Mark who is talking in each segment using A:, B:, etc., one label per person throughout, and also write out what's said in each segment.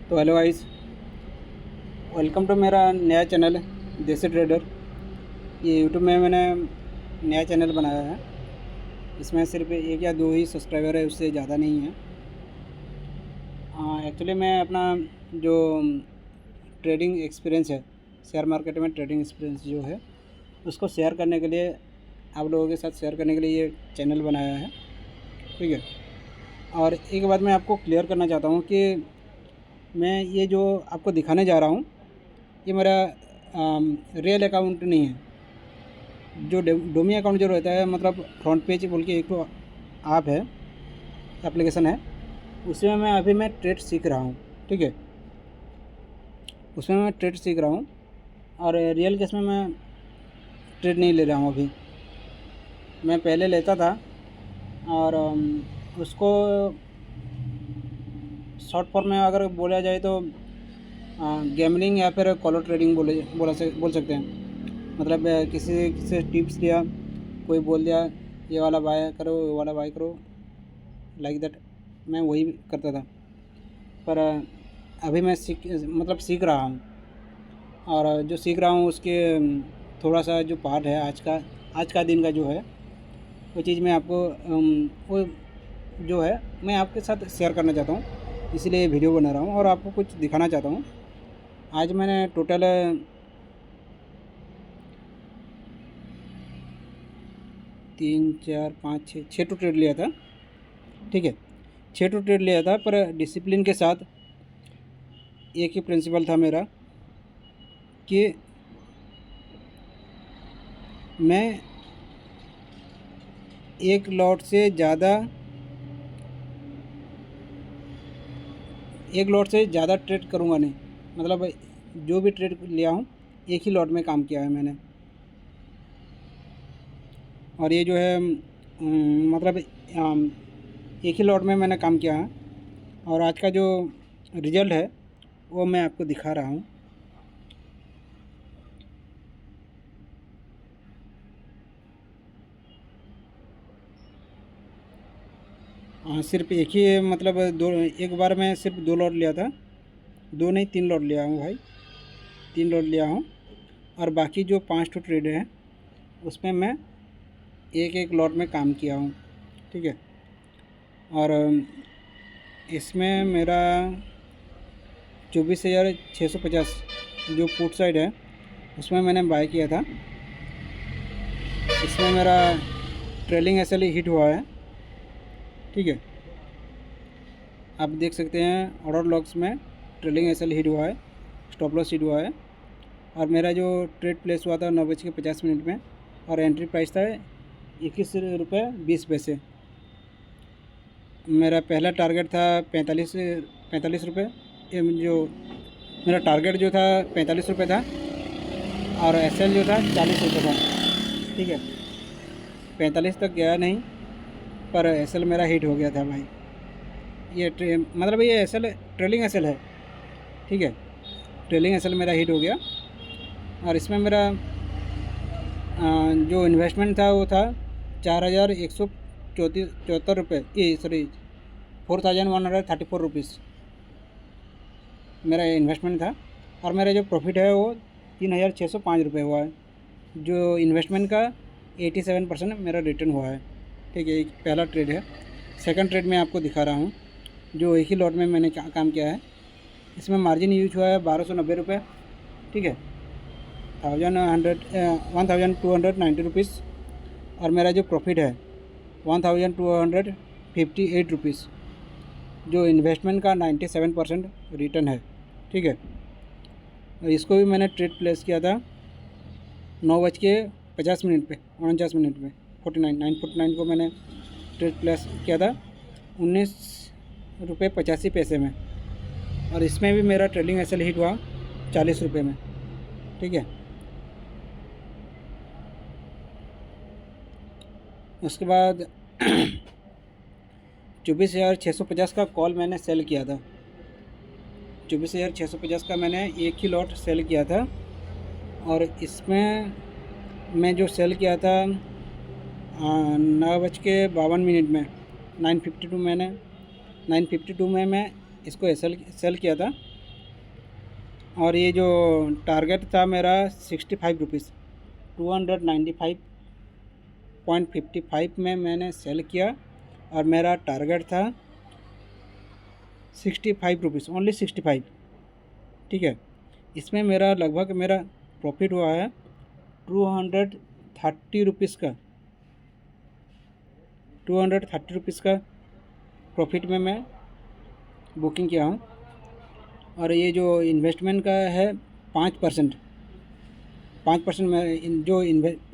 A: तो hello guys, welcome to मेरा नया चैनल देसी ट्रेडर। ये यूट्यूब में मैंने नया चैनल बनाया है। इसमें सिर्फ एक या दो ही सब्सक्राइबर है, उससे ज़्यादा नहीं है। एक्चुअली मैं अपना जो ट्रेडिंग एक्सपीरियंस है, शेयर मार्केट में ट्रेडिंग एक्सपीरियंस जो है, उसको शेयर करने के लिए, आप लोगों के साथ शेयर करने के लिए ये चैनल बनाया है। ठीक है। और एक बात मैं आपको क्लियर करना चाहता हूँ कि मैं ये जो आपको दिखाने जा रहा हूँ, ये मेरा रियल अकाउंट नहीं है। जो डोमी अकाउंट जो रहता है, मतलब फ्रंट पेज बोल के एक तो ऐप है, एप्लीकेशन है, उसमें मैं ट्रेड सीख रहा हूँ। ठीक है, उसमें मैं ट्रेड सीख रहा हूँ और रियल केस में मैं ट्रेड नहीं ले रहा हूँ अभी। मैं पहले लेता था और उसको शॉर्ट फॉर्म में अगर बोला जाए तो गैमलिंग या फिर कॉलर ट्रेडिंग बोल सकते हैं। मतलब किसी से टिप्स लिया, कोई बोल दिया ये वाला बाय करो, ये वाला बाय करो, लाइक दैट मैं वही करता था। पर अभी मैं सीख रहा हूँ, और जो सीख रहा हूँ उसके थोड़ा सा जो पार्ट है आज का दिन का जो है, वो चीज़ मैं आपको वो जो है मैं आपके साथ शेयर करना चाहता हूँ। इसीलिए वीडियो बना रहा हूँ और आपको कुछ दिखाना चाहता हूँ। आज मैंने टोटल 3 4 5 6 टू ट्रेड लिया था। ठीक है, 6 टू ट्रेड लिया था, पर डिसिप्लिन के साथ। एक ही प्रिंसिपल था मेरा कि मैं एक लॉट से ज़्यादा ट्रेड करूँगा नहीं। मतलब जो भी ट्रेड लिया हूँ, एक ही लॉट में काम किया है मैंने। और ये जो है मतलब एक ही लॉट में मैंने काम किया है, और आज का जो रिज़ल्ट है वो मैं आपको दिखा रहा हूँ। सिर्फ एक ही, मतलब एक बार मैं सिर्फ 2 लॉट लिया था। 2 नहीं, 3 लॉट लिया हूँ भाई, 3 लॉट लिया हूँ। और बाकी जो 5 टू ट्रेड हैं उसमें मैं एक एक लॉट में काम किया हूँ। ठीक है। और इसमें मेरा 24,650 जो पुट साइड है उसमें मैंने बाय किया था। इसमें मेरा ट्रेलिंग एसएल हिट हुआ है। ठीक है, आप देख सकते हैं ऑर्डर लॉक्स में ट्रेलिंग एसएल हिट हुआ है, स्टॉप लॉस हिट हुआ है। और मेरा जो ट्रेड प्लेस हुआ था 9:50 में, और एंट्री प्राइस था 21 रुपये 20 पैसे। मेरा पहला टारगेट था 45 रुपये। जो मेरा टारगेट जो था 45 रुपये था, और एसएल जो था 40 रुपये था। ठीक है, 45 तक गया नहीं, पर एसएल मेरा हिट हो गया था भाई। ये मतलब ये एसएल ट्रेलिंग एसएल है। ठीक है, ट्रेलिंग एसएल मेरा हिट हो गया। और इसमें मेरा जो इन्वेस्टमेंट था वो था 4,174 रुपये, ये सॉरी 4,134 मेरा इन्वेस्टमेंट था। और मेरा जो प्रॉफिट है वो 3,605 रुपये हुआ है। जो इन्वेस्टमेंट का 87% मेरा रिटर्न हुआ है। ठीक है, एक पहला ट्रेड है। सेकंड ट्रेड में आपको दिखा रहा हूँ, जो एक ही लॉट में मैंने काम किया है। इसमें मार्जिन यूज हुआ है 1,290 रुपये। ठीक है, 1,290 रुपीज़। और मेरा जो प्रॉफिट है 1,258 रुपीज़, जो इन्वेस्टमेंट का 97% रिटर्न है। ठीक है, इसको भी मैंने ट्रेड प्लेस किया था 9:50 पे, 49 पे, 9:49 को मैंने ट्रेड प्लेस किया था 19 रुपये 85 पैसे में। और इसमें भी मेरा ट्रेडिंग एसएल हिट हुआ 40 रुपये में। ठीक है, उसके बाद 24,650 का कॉल मैंने सेल किया था। 24,650 का मैंने एक ही लॉट सेल किया था। और इसमें मैं जो सेल किया था 9:52 में, 9:52 में मैं इसको सेल किया था। और ये जो टारगेट था मेरा 65 रुपीज़, 295.55 में मैंने सेल किया और मेरा टारगेट था 65 रुपीज़, ओनली 65। ठीक है, इसमें मेरा लगभग मेरा प्रॉफिट हुआ है 230 रुपीज़ का, 230 रुपीज़ का प्रॉफिट में मैं बुकिंग किया हूँ। और ये जो इन्वेस्टमेंट का है 5%, 5% में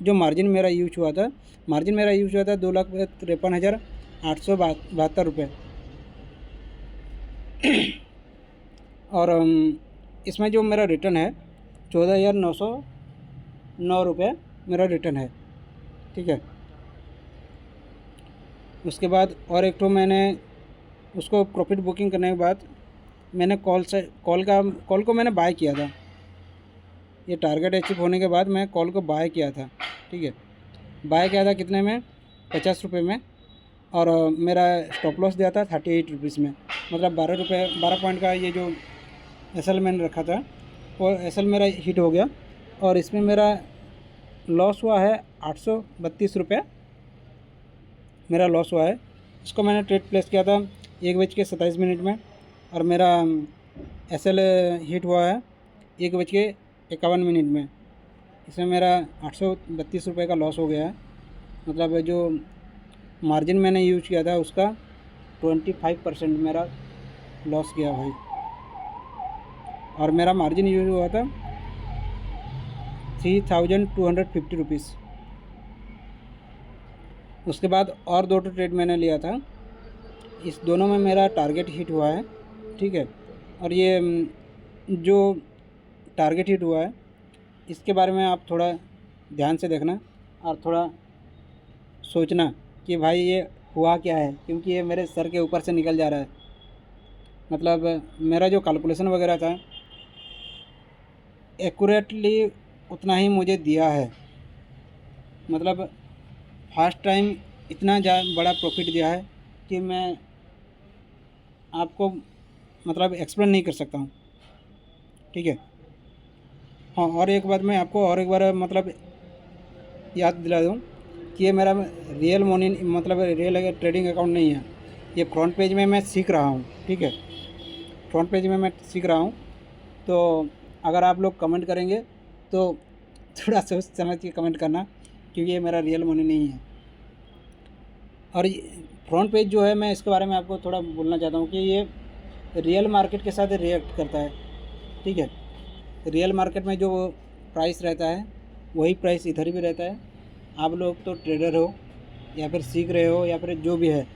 A: जो मार्जिन मेरा यूज हुआ था, 2,53,872 रुपये। और इसमें जो मेरा रिटर्न है 14,909 रुपये मेरा रिटर्न है। ठीक है, उसके बाद और एक तो मैंने उसको प्रॉफिट बुकिंग करने के बाद मैंने कॉल को मैंने बाय किया था। ये टारगेट अचीव होने के बाद मैं कॉल को बाय किया था। ठीक है, बाय किया था कितने में, 50 रुपये में। और मेरा स्टॉप लॉस दिया था 38 रुपीज़ में, मतलब 12 पॉइंट का ये जो एसएल मैंने रखा था वो एसएल मेरा हिट हो गया। और इसमें मेरा लॉस हुआ है 832 रुपये मेरा लॉस हुआ है। इसको मैंने ट्रेड प्लेस किया था 1:27 में और मेरा एसएल हिट हुआ है 1:51 में। इसमें मेरा 832 रुपये का लॉस हो गया है। मतलब जो मार्जिन मैंने यूज किया था उसका 25% मेरा लॉस गया भाई। और मेरा मार्जिन यूज हुआ था 3,250 रुपीज़। उसके बाद और 2 ट्रेड मैंने लिया था, इस दोनों में मेरा टारगेट हिट हुआ है। ठीक है, और ये जो टारगेट हिट हुआ है इसके बारे में आप थोड़ा ध्यान से देखना और थोड़ा सोचना कि भाई ये हुआ क्या है, क्योंकि ये मेरे सर के ऊपर से निकल जा रहा है। मतलब मेरा जो कैलकुलेशन वगैरह था एक्यूरेटली उतना ही मुझे दिया है। मतलब फर्स्ट टाइम इतना बड़ा प्रॉफिट दिया है कि मैं आपको मतलब एक्सप्लेन नहीं कर सकता हूँ। ठीक है, हाँ, और एक बात मैं आपको और एक बार मतलब याद दिला दूँ कि ये मेरा रियल मनी मतलब रियल ट्रेडिंग अकाउंट नहीं है। ये फ्रंट पेज में मैं सीख रहा हूँ। ठीक है, फ्रंट पेज में मैं सीख रहा हूँ। तो अगर आप लोग कमेंट करेंगे तो थोड़ा सोच समझ के कमेंट करना, क्योंकि ये मेरा रियल मनी नहीं है। और फ्रंट पेज जो है, मैं इसके बारे में आपको थोड़ा बोलना चाहता हूँ कि ये रियल मार्केट के साथ रिएक्ट करता है। ठीक है, रियल मार्केट में जो प्राइस रहता है वही प्राइस इधर भी रहता है। आप लोग तो ट्रेडर हो या फिर सीख रहे हो या फिर जो भी है,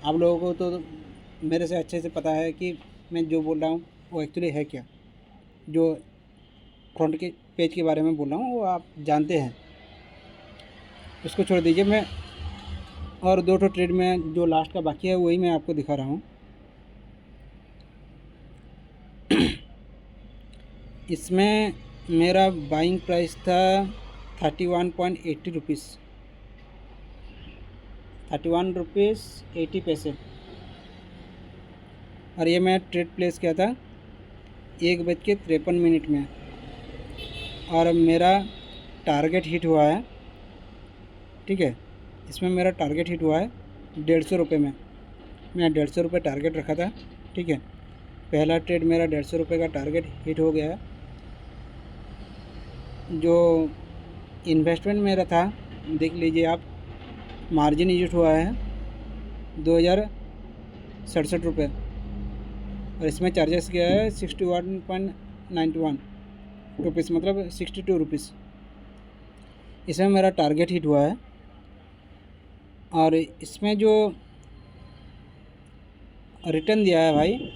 A: आप लोगों को तो मेरे से अच्छे से पता है कि मैं जो बोल रहा हूँ वो एक्चुअली है क्या। जो फ्रंट के पेज के बारे में बोल रहा हूँ वो आप जानते हैं, उसको छोड़ दीजिए। मैं और 2 ट्रेड में जो लास्ट का बाकी है वही मैं आपको दिखा रहा हूँ। इसमें मेरा बाइंग प्राइस था 31.80 रुपीज़, 31 रुपीज़ 80 पैसे। और ये मैं ट्रेड प्लेस किया था 1:53 में और मेरा टारगेट हिट हुआ है। ठीक है, इसमें मेरा टारगेट हिट हुआ है 150 रुपये में। मैं 150 रुपये टारगेट रखा था। ठीक है, पहला ट्रेड मेरा 150 रुपये का टारगेट हिट हो गया है। जो इन्वेस्टमेंट मेरा था देख लीजिए आप, मार्जिन यूज हुआ है 2,067 रुपये और इसमें चार्जेस गया है 61.91 रुपीज़, मतलब 62 रुपीज़। इसमें मेरा टारगेट हिट हुआ है। और इसमें जो रिटर्न दिया है भाई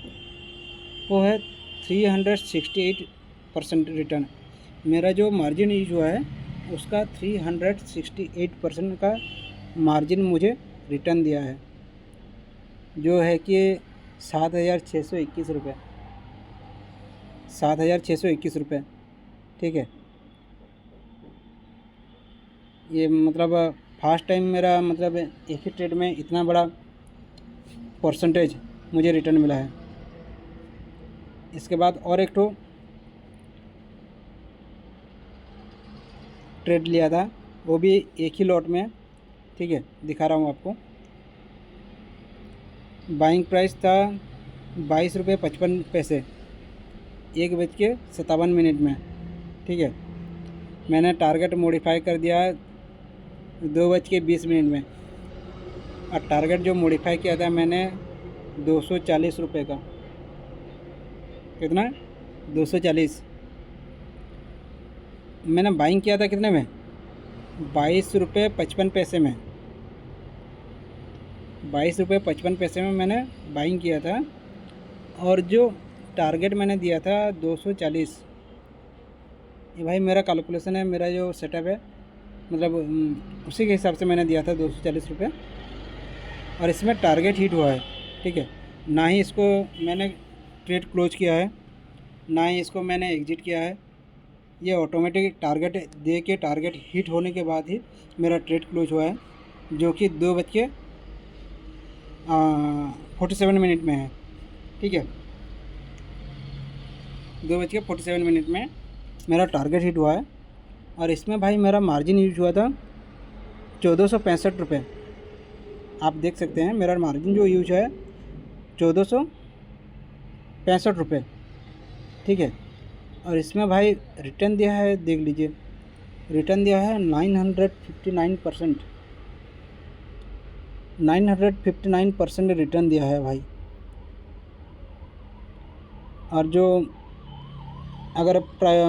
A: वो है 368% रिटर्न। मेरा जो मार्जिन यूज हुआ है उसका 368% का मार्जिन मुझे रिटर्न दिया है, जो है कि 7,621 रुपये, 7,621 रुपये। ठीक है, ये मतलब फर्स्ट टाइम मेरा मतलब एक ही ट्रेड में इतना बड़ा परसेंटेज मुझे रिटर्न मिला है। इसके बाद और एक तो ट्रेड लिया था, वो भी एक ही लॉट में, ठीक है, दिखा रहा हूँ आपको। बाइंग प्राइस था 22 रुपये 55 पैसे 1:57 में, ठीक है। मैंने टारगेट मॉडिफाई कर दिया 2:20 में, और टारगेट जो मॉडिफाई किया था मैंने 240 रुपये का, कितना 240 मैंने बाइंग किया था कितने में, 22 रुपये 55 पैसे में, 22 रुपये 55 पैसे में मैंने बाइंग किया था। और जो टारगेट मैंने दिया था 240, ये भाई मेरा कैलकुलेशन है, मेरा जो सेटअप है, मतलब उसी के हिसाब से मैंने दिया था 240 रुपये, और इसमें टारगेट हिट हुआ है, ठीक है। ना ही इसको मैंने ट्रेड क्लोज किया है, ना ही इसको मैंने एग्जिट किया है, ये ऑटोमेटिक टारगेट दे के टारगेट हिट होने के बाद ही मेरा ट्रेड क्लोज हुआ है, जो कि 2:47 में है, ठीक है। 2:47 में मेरा टारगेट हिट हुआ है। और इसमें भाई मेरा मार्जिन यूज हुआ था 1465 रुपये। आप देख सकते हैं मेरा मार्जिन जो यूज है 1465 रुपये, ठीक है। और इसमें भाई रिटर्न दिया है, देख लीजिए, रिटर्न दिया है 959%, 959% रिटर्न दिया है भाई। और जो अगर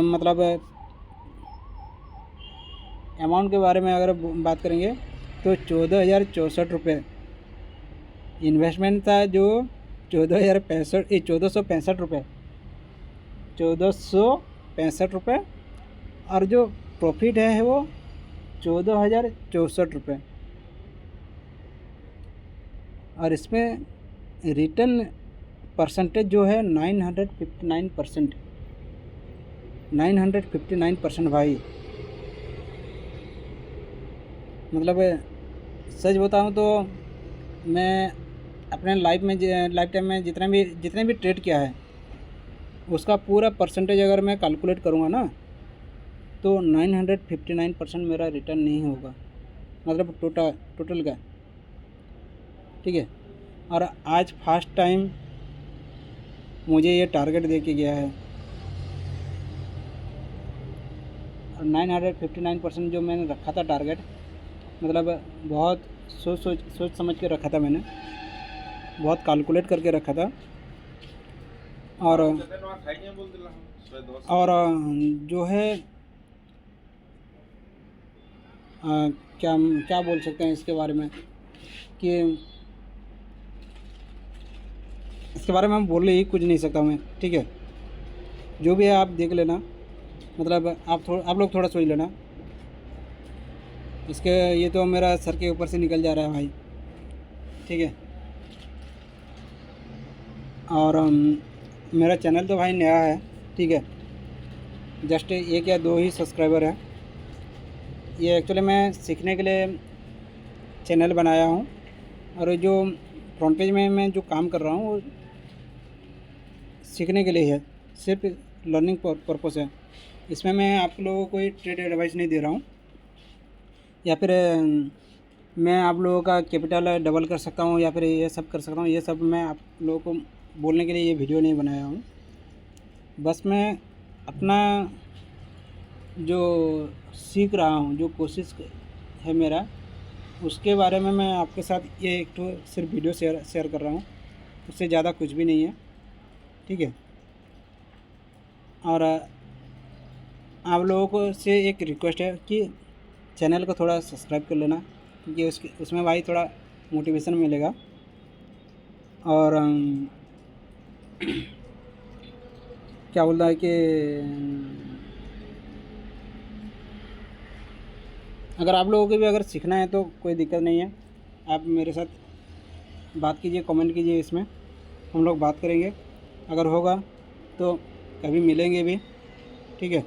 A: मतलब अमाउंट के बारे में अगर बात करेंगे तो 14,064 रुपये इन्वेस्टमेंट था, जो 1465 रुपये, 1465 रुपये, और जो प्रॉफिट है वो 14,064 रुपये। और इसमें रिटर्न परसेंटेज जो है 959%, 959% भाई। मतलब सच बताऊँ तो मैं अपने लाइफ टाइम में जितने भी ट्रेड किया है उसका पूरा परसेंटेज अगर मैं कैलकुलेट करूँगा ना तो 959% मेरा रिटर्न नहीं होगा, मतलब टोटल का, ठीक है। और आज फर्स्ट टाइम मुझे ये टारगेट दे के गया है, और 959% जो मैंने रखा था टारगेट, मतलब बहुत सोच समझ के रखा था मैंने, बहुत कैलकुलेट करके रखा था। और जो है क्या बोल सकते हैं इसके बारे में, कि इसके बारे में हम बोल ही कुछ नहीं सकता मैं, ठीक है। जो भी है आप देख लेना, मतलब आप लोग थोड़ा सोच लेना इसके। ये तो मेरा सर के ऊपर से निकल जा रहा है भाई, ठीक है। और मेरा चैनल तो भाई नया है, ठीक है, जस्ट 1 या 2 ही सब्सक्राइबर है। ये एक्चुअली मैं सीखने के लिए चैनल बनाया हूँ, और जो फ्रंट पेज में मैं जो काम कर रहा हूँ वो सीखने के लिए है, सिर्फ लर्निंग पर्पस है। इसमें मैं आप लोगों को कोई ट्रेड एडवाइस नहीं दे रहा हूँ, या फिर मैं आप लोगों का कैपिटल डबल कर सकता हूँ या फिर ये सब कर सकता हूँ, ये सब मैं आप लोगों को बोलने के लिए ये वीडियो नहीं बनाया हूँ। बस मैं अपना जो सीख रहा हूँ, जो कोशिश है मेरा, उसके बारे में मैं आपके साथ ये एक तो सिर्फ वीडियो शेयर कर रहा हूँ, उससे ज़्यादा कुछ भी नहीं है, ठीक है। और आप लोगों को से एक रिक्वेस्ट है कि चैनल को थोड़ा सब्सक्राइब कर लेना, क्योंकि उसमें भाई थोड़ा मोटिवेशन मिलेगा। और क्या बोलता है कि अगर आप लोगों को भी अगर सीखना है तो कोई दिक्कत नहीं है, आप मेरे साथ बात कीजिए, कमेंट कीजिए, इसमें हम लोग बात करेंगे। अगर होगा तो कभी मिलेंगे भी, ठीक है।